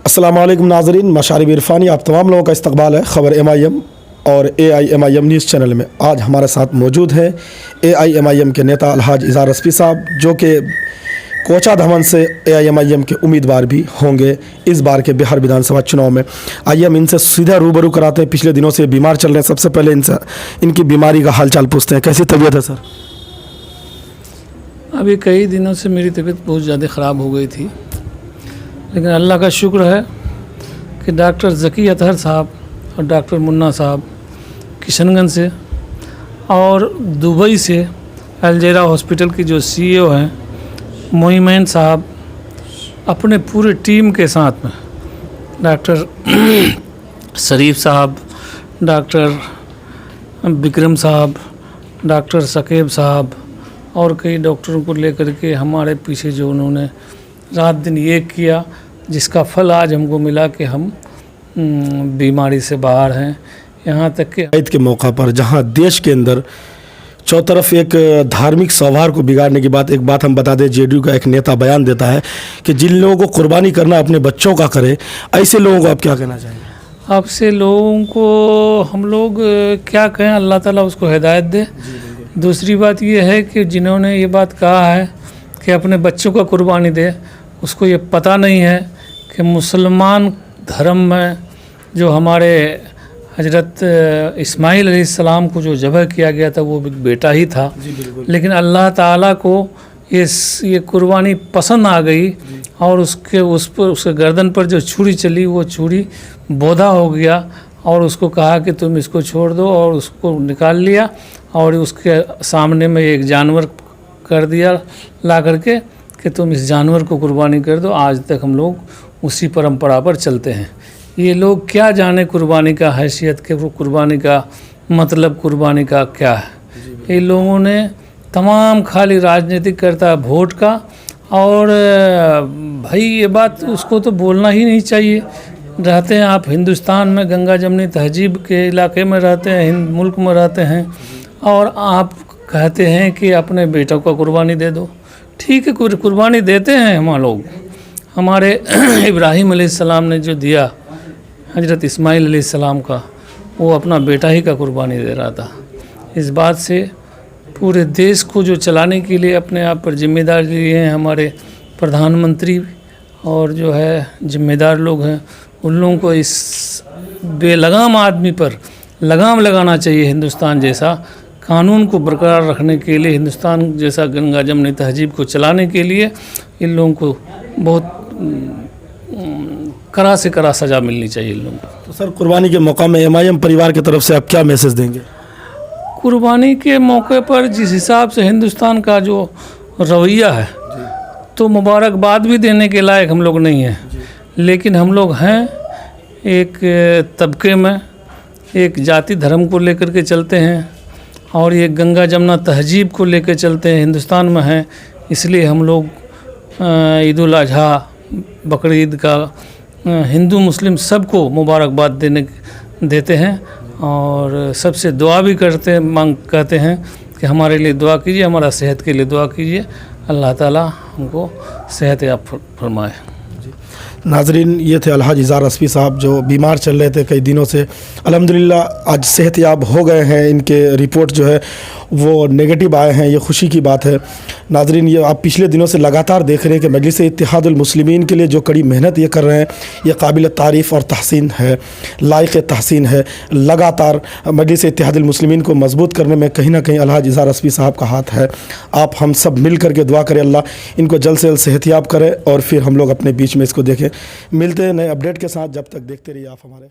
अस्सलाम वालेकुम नाज़रीन, मशारिब इरफानी आप तमाम लोगों का इस्तकबाल है खबर MIM और AIMIM न्यूज़ चैनल में। आज हमारे साथ मौजूद हैं AIMIM के नेता अलहाज इज़हार रज़वी साहब, जो कि कोचा धमन से AIMIM के उम्मीदवार भी होंगे इस बार के बिहार विधानसभा चुनाव में। आइए हम इनसे सीधा रूबरू कराते हैं। पिछले दिनों से बीमार चल रहे हैं। सबसे पहले इनसे इनकी बीमारी का हालचाल पूछते हैं। कैसी तबीयत है सर? अभी कई दिनों से मेरी तबीयत बहुत ज़्यादा ख़राब हो गई थी, लेकिन अल्लाह का शुक्र है कि डॉक्टर ज़की अतहर साहब और डॉक्टर मुन्ना साहब किशनगंज से और दुबई से अलजेरा हॉस्पिटल की जो CEO हैं मोइमैन साहब अपने पूरे टीम के साथ में, डॉक्टर शरीफ साहब, डॉक्टर विक्रम साहब, डॉक्टर सकेब साहब और कई डॉक्टरों को लेकर के हमारे पीछे जो उन्होंने रात दिन ये किया, जिसका फल आज हमको मिला कि हम बीमारी से बाहर हैं। यहाँ तक कि ईद के मौका पर जहाँ देश के अंदर चौतरफ एक धार्मिक सौहार्द को बिगाड़ने की बात, एक बात हम बता दें, JDU का एक नेता बयान देता है कि जिन लोगों को कुर्बानी करना अपने बच्चों का करे, ऐसे लोगों को आप क्या कहना चाहेंगे? आपसे लोगों को हम लोग क्या कहें, अल्लाह ताला उसको हिदायत दे। दूसरी बात ये है कि जिन्होंने ये बात कहा है कि अपने बच्चों का कुर्बानी दे, उसको ये पता नहीं है कि मुसलमान धर्म में जो हमारे हजरत इस्माइल अलैहिस्सलाम को जो ज़बह किया गया था वो बेटा ही था, लेकिन अल्लाह ताला को ये कुर्बानी पसंद आ गई और उसके गर्दन पर जो छुरी चली वो छुरी बोधा हो गया और उसको कहा कि तुम इसको छोड़ दो और उसको निकाल लिया और उसके सामने में एक जानवर कर दिया ला करके कि तुम इस जानवर को कुर्बानी कर दो। आज तक हम लोग उसी परंपरा पर चलते हैं। ये लोग क्या जाने कुर्बानी का हैसियत के, वो कुर्बानी का मतलब कुर्बानी का क्या है। ये लोगों ने तमाम खाली राजनीतिक करता है वोट का, और भाई ये बात उसको तो बोलना ही नहीं चाहिए। रहते हैं आप हिंदुस्तान में, गंगा जमनी तहजीब के इलाके में रहते हैं, हिंद मुल्क में रहते हैं, और आप कहते हैं कि अपने बेटों का कुर्बानी दे दो। ठीक है, कुर्बानी देते हैं हम लोग। हमारे इब्राहिम अलैहिस्सलाम ने जो दिया हजरत इस्माइल अलैहिस्सलाम का, वो अपना बेटा ही का कुर्बानी दे रहा था। इस बात से पूरे देश को जो चलाने के लिए अपने आप पर जिम्मेदारी लिए हैं हमारे प्रधानमंत्री और जो है जिम्मेदार लोग हैं, उन लोगों को इस बेलगाम आदमी पर लगाम लगाना चाहिए। हिंदुस्तान जैसा कानून को बरकरार रखने के लिए, हिंदुस्तान जैसा गंगा जमनी तहजीब को चलाने के लिए इन लोगों को बहुत कड़ा से कड़ा सज़ा मिलनी चाहिए इन लोगों को। तो सर, कुर्बानी के मौका में MIM परिवार की तरफ से आप क्या मैसेज देंगे? कुर्बानी के मौके पर जिस हिसाब से हिंदुस्तान का जो रवैया है, तो मुबारकबाद भी देने के लायक हम लोग नहीं हैं, लेकिन हम लोग हैं एक तबके में, एक जाति धर्म को लेकर के चलते हैं और ये गंगा जमुना तहजीब को लेकर चलते हैं, हिंदुस्तान में हैं। इसलिए हम लोग ईद उल अजहा, बकरीद का हिंदू मुस्लिम सबको मुबारकबाद देते हैं और सबसे दुआ भी कहते हैं कि हमारे लिए दुआ कीजिए, हमारा सेहत के लिए दुआ कीजिए। अल्लाह ताला हमको सेहत याब फरमाए। नाजरीन, ये थे अलहाज इज़हार रज़वी साहब जो बीमार चल रहे थे कई दिनों से। अल्हम्दुलिल्लाह आज सेहतयाब हो गए हैं। इनके रिपोर्ट जो है वो नेगेटिव आए हैं, ये खुशी की बात है। नाजरीन, ये आप पिछले दिनों से लगातार देख रहे हैं कि मजलिस इत्तेहादुल मुस्लिमीन के लिए जो कड़ी मेहनत ये कर रहे हैं, ये काबिल तारीफ़ और तहसीन है, लायक तहसीन है। लगातार मजलिस इत्तेहादुल मुस्लिमीन को मजबूत करने में कहीं ना कहीं अलहाज इज़हार रज़वी साहब का हाथ है। आप हम सब मिल करके दुआ करें, अल्लाह इनको जल्द से जल्द सेहतयाब करे और फिर हम लोग अपने बीच में इसको देखें। मिलते हैं नए अपडेट के साथ। जब तक देखते रहिए आप हमारे